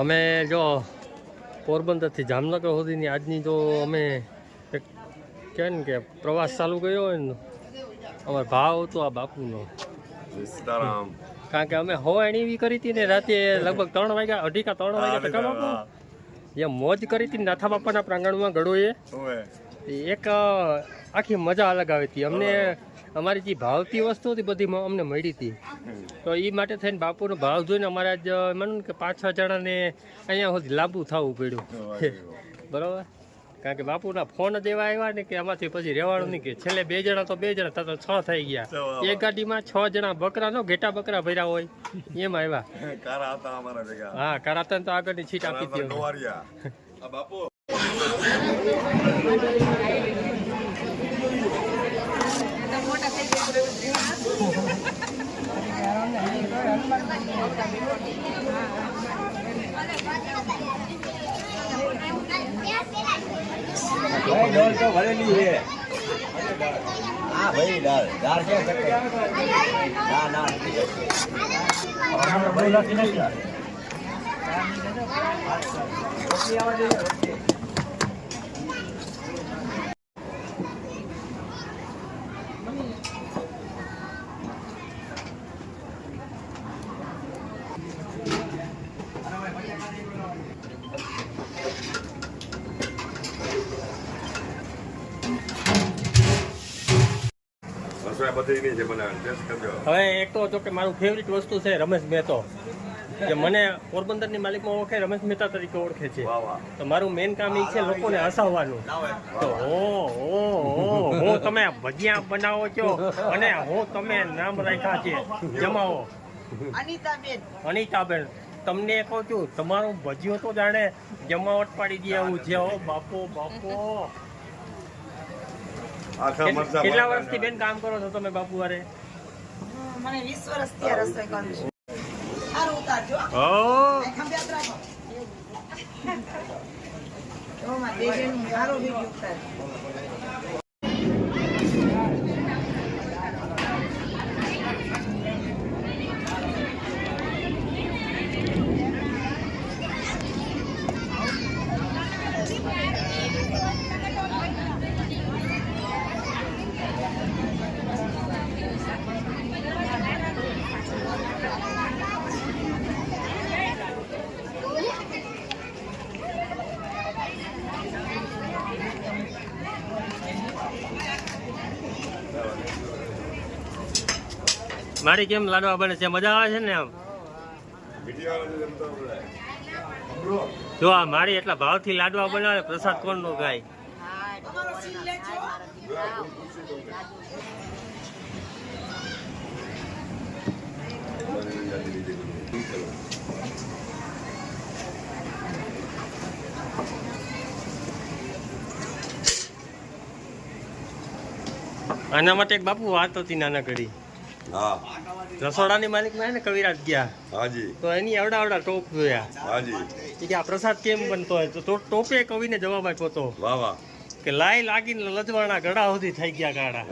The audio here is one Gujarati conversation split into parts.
અમે જો પોરબંદરથી જામનગર સુધીની આજની જો અમે એક કહે ને કે પ્રવાસ ચાલુ કર્યો હોય ને અમારો ભાવ હતો આ બાપુનો. કારણ કે અમે હવાણી એવી કરી હતી ને રાતે લગભગ 3 વાગ્યા 2:30 3 વાગ્યા ટકા બાપુ એ મોજ કરી હતી નાથા બાપાના પ્રાંગણમાં ગળોએ એક આખી મજા અલગ આવી હતી. અમને અમારી જે ભાવતી વસ્તુ હતી બધી અમને મળી હતી. તો એ માટે થઈને બાપુનો ભાવ જોઈને અમારે આજ માનું કે 5-6 જણાને અહીંયા સુધી લાંબુ થવું પડ્યું. બરાબર, કારણ કે બાપુના ફોન જ એવા આવ્યા ને કે આમાંથી પછી રહેવાનું નહીં કે છેલ્લે 2 જણા તો 2 જણા તો 6 થઈ ગયા. એક ગાડીમાં 6 જણા બકરા નો ઘેટા બકરા ભર્યા હોય એમ આવ્યા. હા, કરાતા તો આગળની સીટ આપી દીધી. दाल तो भरेली है। हाँ भाई दाल दाल क्या करते हैं? ना ना बोला कि नहीं यार रोटी आवाज है रोटी હવે એક તો જો કે મારું ફેવરિટ વસ્તુ છે રમેશ મહેતો, કે મને પોરબંદરની માલિકમાં ઓળખે રમેશ મહેતા તરીકે ઓળખે છે. તો મારું મેઇન કામ એ છે લોકોને હસાવવાનું. તો હું તમે ભજીયા બનાવો છો અને હું તમે નામ રાખ્યા છે જમાવો અનિતાબેન. તમને કહું છું તમારું ભજીયો તો જાણે જમાવટ પાડી દે એવું છે. હો બાપો બાપો. કેટલા વર્ષથી બેન કામ કરો છો તમે બાપુ વારે? મને 20 વર્ષથી આ રસોઈ કરું છું. સારું ઉતારજો. ઓ માં દેજે નું સારું વિડિયો ઉતાર. મારી કેમ લાડવા બને છે? મજા આવે છે ને? આમ જો આ મારી એટલા ભાવથી લાડવા બનાવે પ્રસાદ કોણ નો ગાય. આના માટે એક બાપુ વાત હતી નાના ઘડી. રસોડાની માલિક માં ને કવિરાજ ગયા તો એની આવડા ટોપ જોયા કે આ પ્રસાદ કેમ બનતો હોય તો ટોપે કવિને જવાબ આપ્યો હતો કે લાઈ લાગીને લજવાણા ગળા સુધી થઈ ગયા કાળા.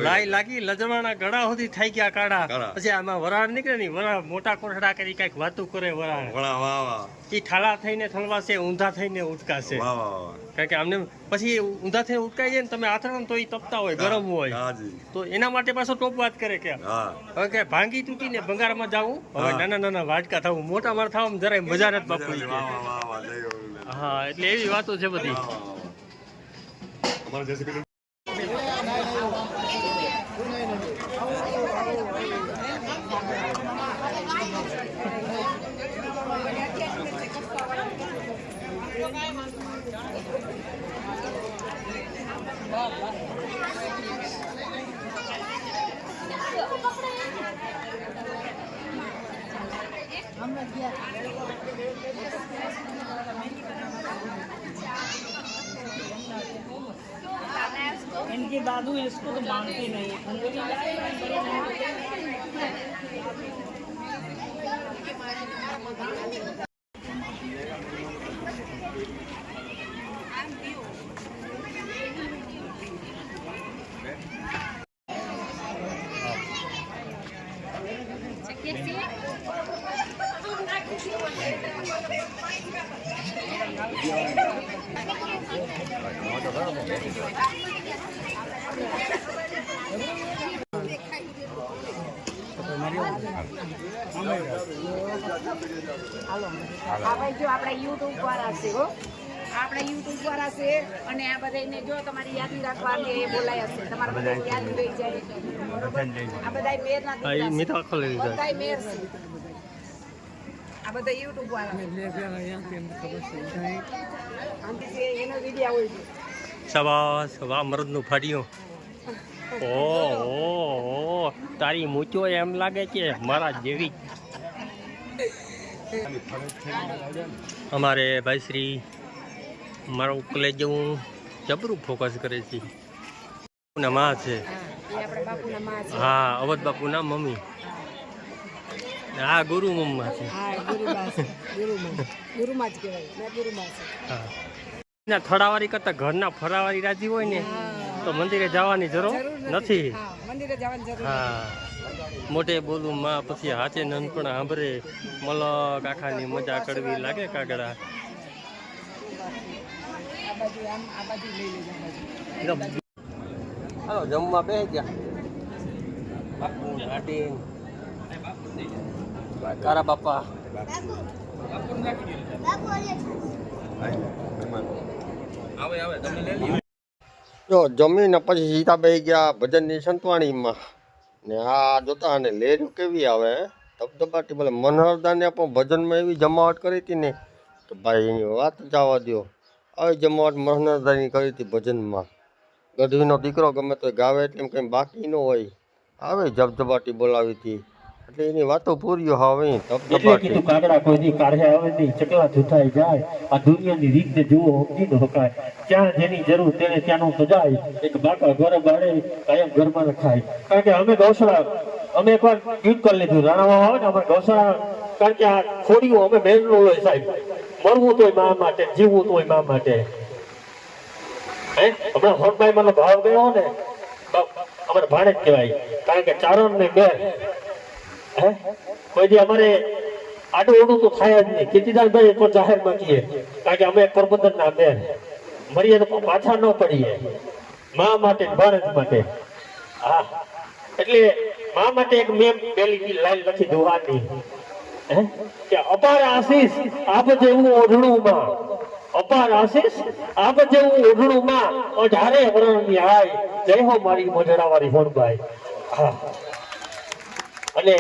લાઈ લાગી લજવાણા ગળા સુધી થઈ ગયા કાળા. પછી આમાં વરાળ નીકળે ને વરાળ મોટા કોઠડા કરી કઈક વાતું કરે વરાળ. એ ઠાલા થઈને થલવાશે ઊંધા થઈને ઉટકાશે. કારણ કે આમને પછી ઊંધા થઈને ઉટકાઈ જાય ને તમે આથરો તો એ તપતા હોય ગરમ હોય તો એના માટે પાછો ટોપ વાત કરે કે હવે કે ભાંગી તૂટીને ભંગારમાં જવું હવે નાના નાના વાટકા થવું મોટા માર થવામાં જરાય મજા નથી બાપુ. હા, એટલે એવી વાતો છે બધી. इनके दादू इसको तो मानते नहीं है. આ ભાઈ જો આપણા યુટ્યુબ વાળા છે હો, આપણા યુટ્યુબ વાળા છે અને આ બધાને જો તમારી યાદી રાખવાની એ બોલાય હશે, તમારા બધા યાદ રહી જાય. આ બધા મેરના હા એ મીઠા આખો લઈ લીધા. બધા મેર છે, આ બધા યુટ્યુબ વાળા છે. એનો વિડીયો હોય છે. શાબાશ, વાહ મરદનું ફાડ્યું. ઓ તારી મૂછો એમ લાગે કે મારા જેવી. અમારે ભાઈ શ્રી મારું કલેજ જેવું જબરું ફોકસ કરે છે. માં છે, હા અવધ બાપુના મમ્મી, હા ગુરુ મમ્મા છે. હા થડાવાળી કરતા ઘરના ફરાવાળી રાજી હોય ને તો મંદિરે જવાની જરૂર નથી. હા મોટે બોલું માં પછી હાથે નનપણ સાંભળે મલ કાકાની મજા કડવી લાગે કાગડા. હાલો જમવા બેસી ગયા. બાપુ હાટી કારા બાપા જો જમીને પછી સીધા બેસી ગયા ભજનની સંતવાણીમાં. ને આ જોતા અને લેર્યું કેવી આવે ધબધબાટી બોલે. મનહરદાને પણ ભજનમાં એવી જમાવટ કરી હતી ને તો ભાઈ એની વાત જવા દો. આવી જમાવટ મનહરદાની કરી હતી ભજનમાં. ગઢવીનો દીકરો ગમે તો ગાવે એટલે એમ કંઈ બાકી ન હોય, આવે ધબધબાટી બોલાવી હતી એટલે એની વાતો પૂરી હવે ધબધબાટી. કાગડા કોઈ દી કાઢે આવે નહીં, ચકલા જુથાઈ જાય. આ દુનિયાની રીતને જુઓ સમજી ન શકાય. જ્યાં જેની જરૂર તેને ત્યાંનું તો જાય. એક બાકા ઘર બાળે કાયમ ઘરમાં ખાય. કારણ કે અમે ગૌશાળા અમે એકવાર ગીત કરી લીધું રાણામાં આવે ને અમારે ગૌશાળા. કારણ કે આ ખોડીઓ અમે બહેનનું હોય સાહેબ, મરવું તોય મા માટે, જીવવું તોય મા માટે. હમણાં હોટભાઈ મને ભાવ ગયો ને અમારે ભાણે જ કહેવાય. કારણ કે ચારણ ને બેર કોઈ દી અમારે આડું ઓડું તો થાય જ નહીં. કીર્તિદાસભાઈ તો જાહેરમાં કહીએ કારણ કે અમે પોરબંદર ના બેર મરીએ તો પાછા ન પડીએ. મા માટે ભારત માટે. હા એટલે મા માટે એક મેં પેલી લાઈન લખી દુહાની કે અપાર આશીષ આપ જેવું ઓઢણું માં, અપાર આશીષ આપ જેવું ઓઢણું માં અઢારે વર્ણની આય. જય હો મારી મોજડા વાળી ફોનભાઈ. હા અને